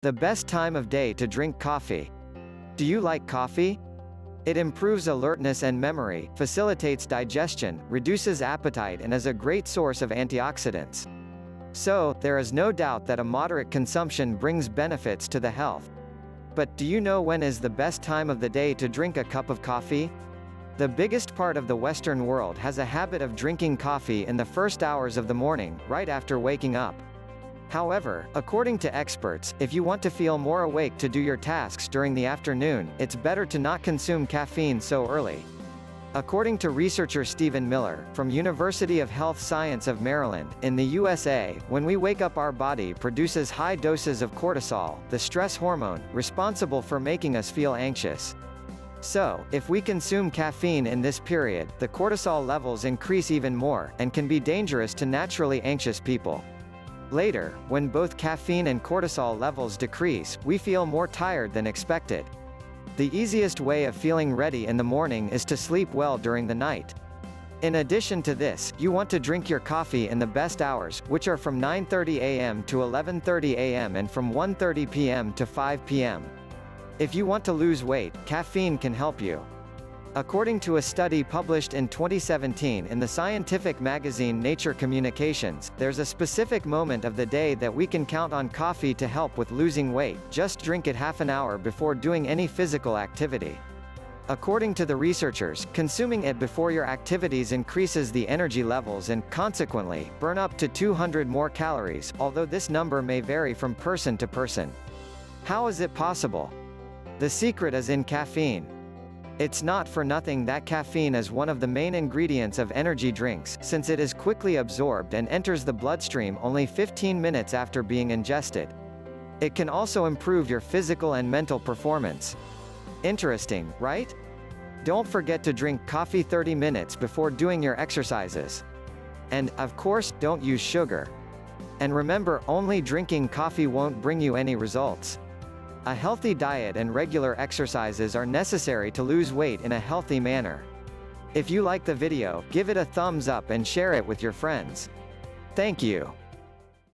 The best time of day to drink coffee. Do you like coffee? It improves alertness and memory, facilitates digestion, reduces appetite and is a great source of antioxidants. So, there is no doubt that a moderate consumption brings benefits to the health. But, do you know when is the best time of the day to drink a cup of coffee? The biggest part of the Western world has a habit of drinking coffee in the first hours of the morning, right after waking up. However, according to experts, if you want to feel more awake to do your tasks during the afternoon, it's better to not consume caffeine so early. According to researcher Stephen Miller, from University of Health Science of Maryland, in the USA, when we wake up our body produces high doses of cortisol, the stress hormone, responsible for making us feel anxious. So, if we consume caffeine in this period, the cortisol levels increase even more, and can be dangerous to naturally anxious people. Later, when both caffeine and cortisol levels decrease, we feel more tired than expected. The easiest way of feeling ready in the morning is to sleep well during the night. In addition to this, you want to drink your coffee in the best hours, which are from 9:30 a.m. to 11:30 a.m. and from 1:30 p.m. to 5 p.m. If you want to lose weight, caffeine can help you. According to a study published in 2017 in the scientific magazine Nature Communications, there's a specific moment of the day that we can count on coffee to help with losing weight. Just drink it half an hour before doing any physical activity. According to the researchers, consuming it before your activities increases the energy levels and, consequently, burn up to 200 more calories, although this number may vary from person to person. How is it possible? The secret is in caffeine. It's not for nothing that caffeine is one of the main ingredients of energy drinks, since it is quickly absorbed and enters the bloodstream only 15 minutes after being ingested. It can also improve your physical and mental performance. Interesting, right? Don't forget to drink coffee 30 minutes before doing your exercises. And, of course, don't use sugar. And remember, only drinking coffee won't bring you any results. A healthy diet and regular exercises are necessary to lose weight in a healthy manner. If you like the video, give it a thumbs up and share it with your friends. Thank you.